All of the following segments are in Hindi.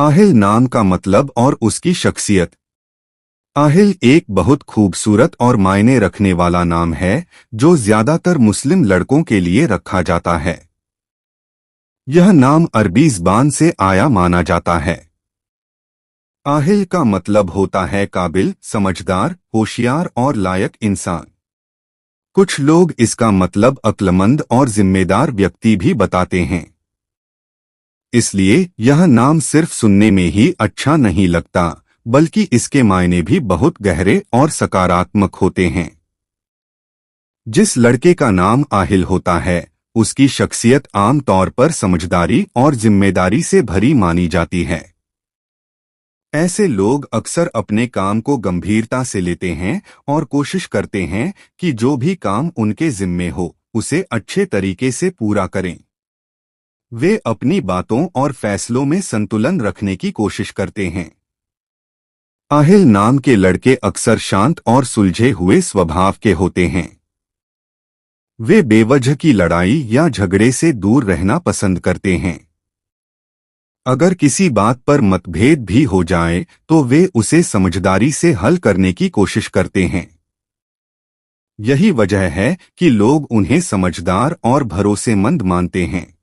आहिल नाम का मतलब और उसकी शख्सियत। आहिल एक बहुत खूबसूरत और मायने रखने वाला नाम है जो ज्यादातर मुस्लिम लड़कों के लिए रखा जाता है। यह नाम अरबी ज़बान से आया माना जाता है। आहिल का मतलब होता है काबिल, समझदार, होशियार और लायक इंसान। कुछ लोग इसका मतलब अक्लमंद और जिम्मेदार व्यक्ति भी बताते हैं। इसलिए यह नाम सिर्फ सुनने में ही अच्छा नहीं लगता, बल्कि इसके मायने भी बहुत गहरे और सकारात्मक होते हैं। जिस लड़के का नाम आहिल होता है, उसकी शख्सियत आम तौर पर समझदारी और जिम्मेदारी से भरी मानी जाती है। ऐसे लोग अक्सर अपने काम को गंभीरता से लेते हैं और कोशिश करते हैं कि जो भी काम उनके जिम्मे हो, उसे अच्छे तरीके से पूरा करें। वे अपनी बातों और फैसलों में संतुलन रखने की कोशिश करते हैं। आहिल नाम के लड़के अक्सर शांत और सुलझे हुए स्वभाव के होते हैं। वे बेवजह की लड़ाई या झगड़े से दूर रहना पसंद करते हैं। अगर किसी बात पर मतभेद भी हो जाए तो वे उसे समझदारी से हल करने की कोशिश करते हैं। यही वजह है कि लोग उन्हें समझदार और भरोसेमंद मानते हैं।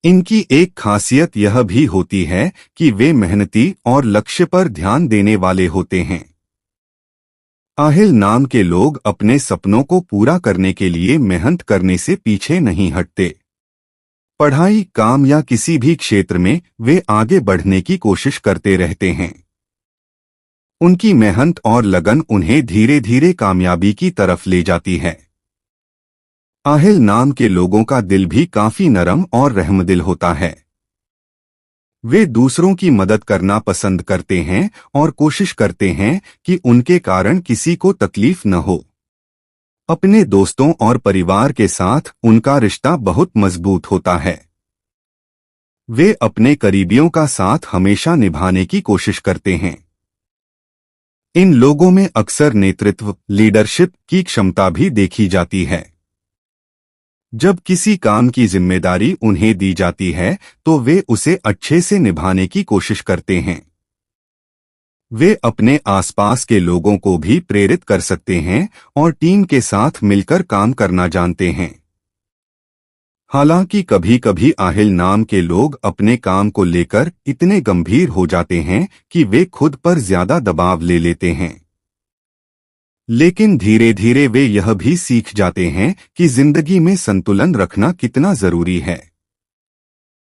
इनकी एक खासियत यह भी होती है कि वे मेहनती और लक्ष्य पर ध्यान देने वाले होते हैं। आहिल नाम के लोग अपने सपनों को पूरा करने के लिए मेहनत करने से पीछे नहीं हटते। पढ़ाई, काम या किसी भी क्षेत्र में वे आगे बढ़ने की कोशिश करते रहते हैं। उनकी मेहनत और लगन उन्हें धीरे धीरे कामयाबी की तरफ ले जाती है। आहिल नाम के लोगों का दिल भी काफी नरम और रहमदिल होता है। वे दूसरों की मदद करना पसंद करते हैं और कोशिश करते हैं कि उनके कारण किसी को तकलीफ न हो। अपने दोस्तों और परिवार के साथ उनका रिश्ता बहुत मजबूत होता है। वे अपने करीबियों का साथ हमेशा निभाने की कोशिश करते हैं। इन लोगों में अक्सर नेतृत्व, लीडरशिप की क्षमता भी देखी जाती है। जब किसी काम की जिम्मेदारी उन्हें दी जाती है तो वे उसे अच्छे से निभाने की कोशिश करते हैं। वे अपने आसपास के लोगों को भी प्रेरित कर सकते हैं और टीम के साथ मिलकर काम करना जानते हैं। हालांकि कभी-कभी आहिल नाम के लोग अपने काम को लेकर इतने गंभीर हो जाते हैं कि वे खुद पर ज्यादा दबाव ले लेते हैं। लेकिन धीरे धीरे वे यह भी सीख जाते हैं कि जिंदगी में संतुलन रखना कितना जरूरी है।